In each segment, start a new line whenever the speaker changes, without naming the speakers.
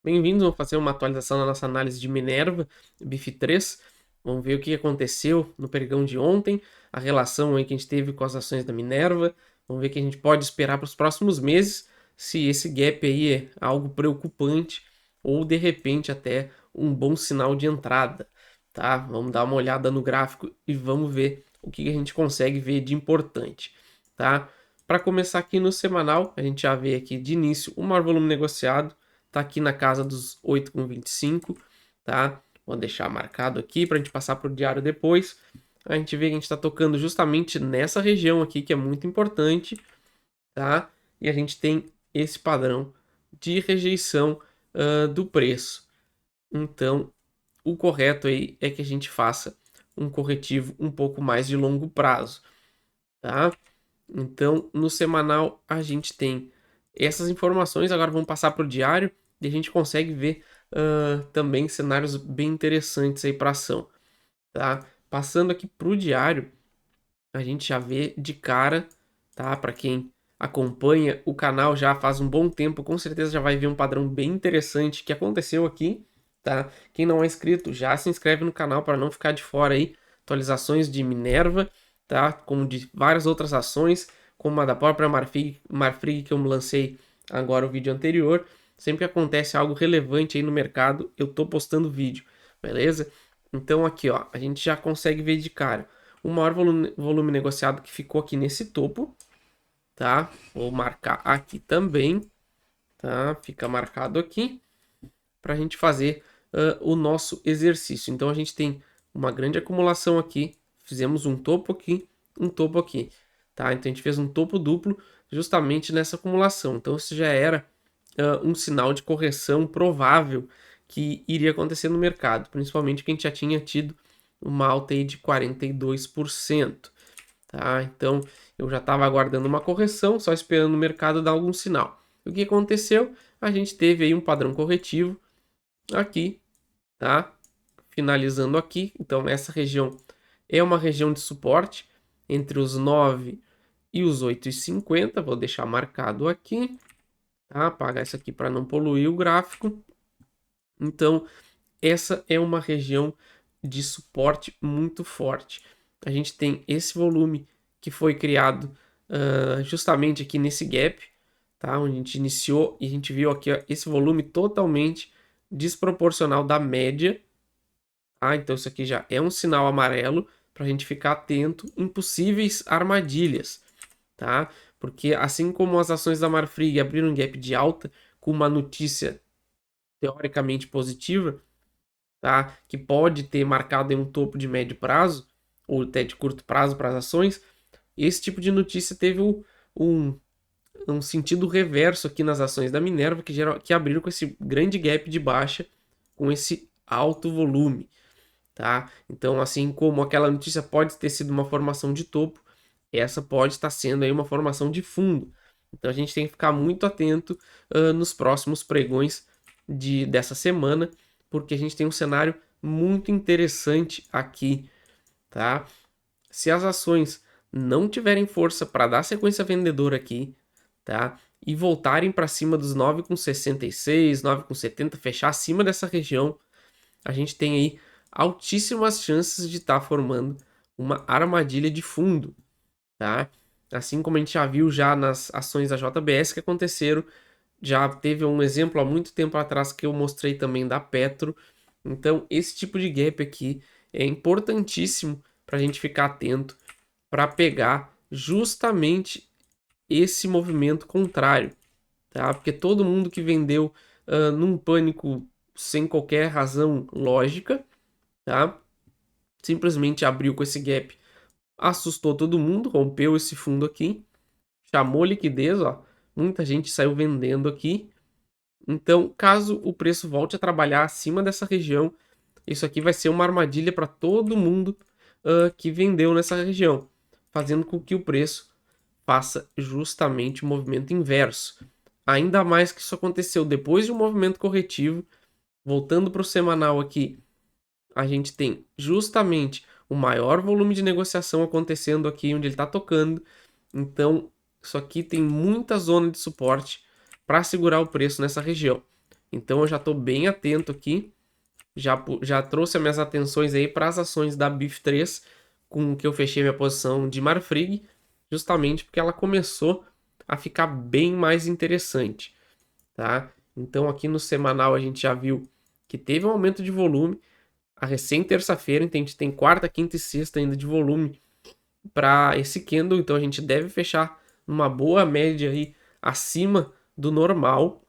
Bem-vindos, vamos fazer uma atualização da nossa análise de Minerva, BIF3. Vamos ver o que aconteceu no pregão de ontem, a relação aí que a gente teve com as ações da Minerva. Vamos ver o que a gente pode esperar para os próximos meses, se esse gap aí é algo preocupante ou de repente até um bom sinal de entrada, tá? Vamos dar uma olhada no gráfico e vamos ver o que a gente consegue ver de importante, tá? Para começar aqui no semanal, a gente já vê aqui de início o maior volume negociado, tá aqui na casa dos 8,25, tá? Vou deixar marcado aqui para a gente passar para o diário depois. A gente vê que a gente está tocando justamente nessa região aqui, que é muito importante, tá? E a gente tem esse padrão de rejeição do preço. Então, o correto aí é que a gente faça um corretivo um pouco mais de longo prazo, tá? Então, no semanal, a gente tem essas informações. Agora vamos passar para o diário e a gente consegue ver também cenários bem interessantes aí para ação, tá? Passando aqui para o diário, a gente já vê de cara, tá? Para quem acompanha o canal já faz um bom tempo, com certeza já vai ver um padrão bem interessante que aconteceu aqui, tá? Quem não é inscrito, já se inscreve no canal para não ficar de fora aí. Atualizações de Minerva, tá? Como de várias outras ações, como a da própria Marfrig que eu lancei agora o vídeo anterior. Sempre que acontece algo relevante aí no mercado, eu tô postando vídeo, beleza? Então aqui, ó, a gente já consegue ver de cara o maior volume negociado que ficou aqui nesse topo, tá? Vou marcar aqui também, tá? Fica marcado aqui para a gente fazer o nosso exercício. Então a gente tem uma grande acumulação aqui, fizemos um topo aqui, tá? Então a gente fez um topo duplo justamente nessa acumulação. Então isso já era um sinal de correção provável que iria acontecer no mercado, principalmente que a gente já tinha tido uma alta aí de 42%, tá? Então eu já estava aguardando uma correção, só esperando o mercado dar algum sinal. O que aconteceu? A gente teve aí um padrão corretivo aqui, tá? Finalizando aqui, então essa região é uma região de suporte entre os 9 e os 8,50. Vou deixar marcado aqui, tá? Apagar isso aqui para não poluir o gráfico. Então, essa é uma região de suporte muito forte. A gente tem esse volume que foi criado justamente aqui nesse gap, tá? Onde a gente iniciou e a gente viu aqui ó, esse volume totalmente desproporcional da média, tá? Então isso aqui já é um sinal amarelo para a gente ficar atento em possíveis armadilhas, tá? Porque assim como as ações da Marfrig abriram um gap de alta com uma notícia teoricamente positiva, tá? Que pode ter marcado em um topo de médio prazo ou até de curto prazo para as ações, esse tipo de notícia teve um, um sentido reverso aqui nas ações da Minerva, que abriram com esse grande gap de baixa, com esse alto volume, tá? Então, assim como aquela notícia pode ter sido uma formação de topo, essa pode estar sendo aí uma formação de fundo. Então, a gente tem que ficar muito atento nos próximos pregões dessa semana, porque a gente tem um cenário muito interessante aqui, tá? Se as ações não tiverem força para dar sequência vendedora aqui, tá? E voltarem para cima dos 9,66, 9,70, fechar acima dessa região, a gente tem aí altíssimas chances de estar formando uma armadilha de fundo, tá? Assim como a gente já viu já nas ações da JBS que aconteceram, já teve um exemplo há muito tempo atrás que eu mostrei também da Petro. Então, esse tipo de gap aqui é importantíssimo para a gente ficar atento para pegar justamente esse movimento contrário, tá? Porque todo mundo que vendeu num pânico sem qualquer razão lógica, tá? Simplesmente abriu com esse gap, assustou todo mundo, rompeu esse fundo aqui, chamou liquidez, ó. Muita gente saiu vendendo aqui. Então, caso o preço volte a trabalhar acima dessa região, isso aqui vai ser uma armadilha para todo mundo que vendeu nessa região, fazendo com que o preço faça justamente o movimento inverso. Ainda mais que isso aconteceu depois de um movimento corretivo. Voltando para o semanal aqui, a gente tem justamente o maior volume de negociação acontecendo aqui onde ele está tocando. Então, isso aqui tem muita zona de suporte para segurar o preço nessa região. Então eu já estou bem atento aqui, já trouxe as minhas atenções aí para as ações da BIF3, com que eu fechei minha posição de Marfrig, justamente porque ela começou a ficar bem mais interessante, tá? Então aqui no semanal a gente já viu que teve um aumento de volume, a recém terça-feira, então a gente tem quarta, quinta e sexta ainda de volume para esse candle, então a gente deve fechar numa boa média aí acima do normal.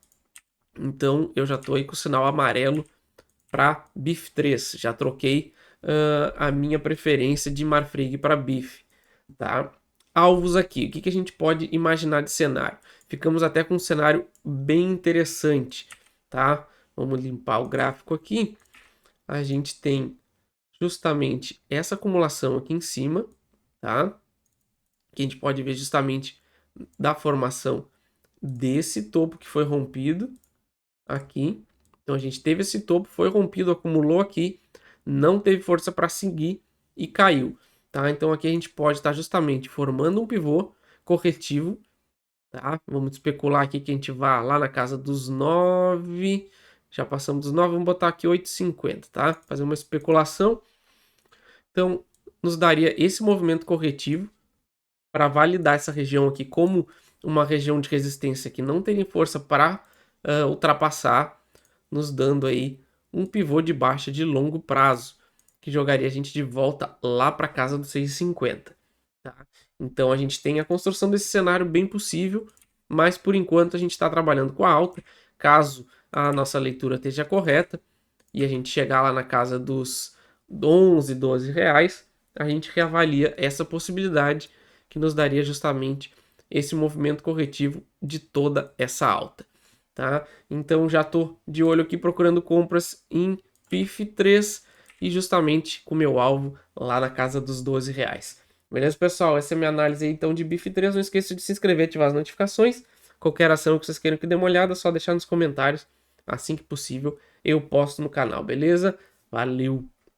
Então eu já estou aí com o sinal amarelo para BIF3, já troquei a minha preferência de Marfrig para BIF, tá? Alvos aqui, o que a gente pode imaginar de cenário? Ficamos até com um cenário bem interessante, tá? Vamos limpar o gráfico aqui. A gente tem justamente essa acumulação aqui em cima, tá? Que a gente pode ver justamente da formação desse topo que foi rompido aqui. Então a gente teve esse topo, foi rompido, acumulou aqui, não teve força para seguir e caiu, tá? Então aqui a gente pode estar justamente formando um pivô corretivo, tá? Vamos especular aqui que a gente vá lá na casa dos 9, já passamos dos 9, vamos botar aqui 8,50, tá? Fazer uma especulação. Então nos daria esse movimento corretivo para validar essa região aqui como uma região de resistência que não tem força para ultrapassar, nos dando aí um pivô de baixa de longo prazo, que jogaria a gente de volta lá para casa dos 6,50. Tá? Então a gente tem a construção desse cenário bem possível, mas por enquanto a gente está trabalhando com a alta. Caso a nossa leitura esteja correta e a gente chegar lá na casa dos 11, 12 reais, a gente reavalia essa possibilidade que nos daria justamente esse movimento corretivo de toda essa alta. Tá? Então já estou de olho aqui procurando compras em BIF3 e justamente com meu alvo lá na casa dos 12 reais. Beleza, pessoal? Essa é a minha análise aí, então de BIF3. Não esqueça de se inscrever e ativar as notificações. Qualquer ação que vocês queiram que dê uma olhada, é só deixar nos comentários. Assim que possível, eu posto no canal, beleza? Valeu!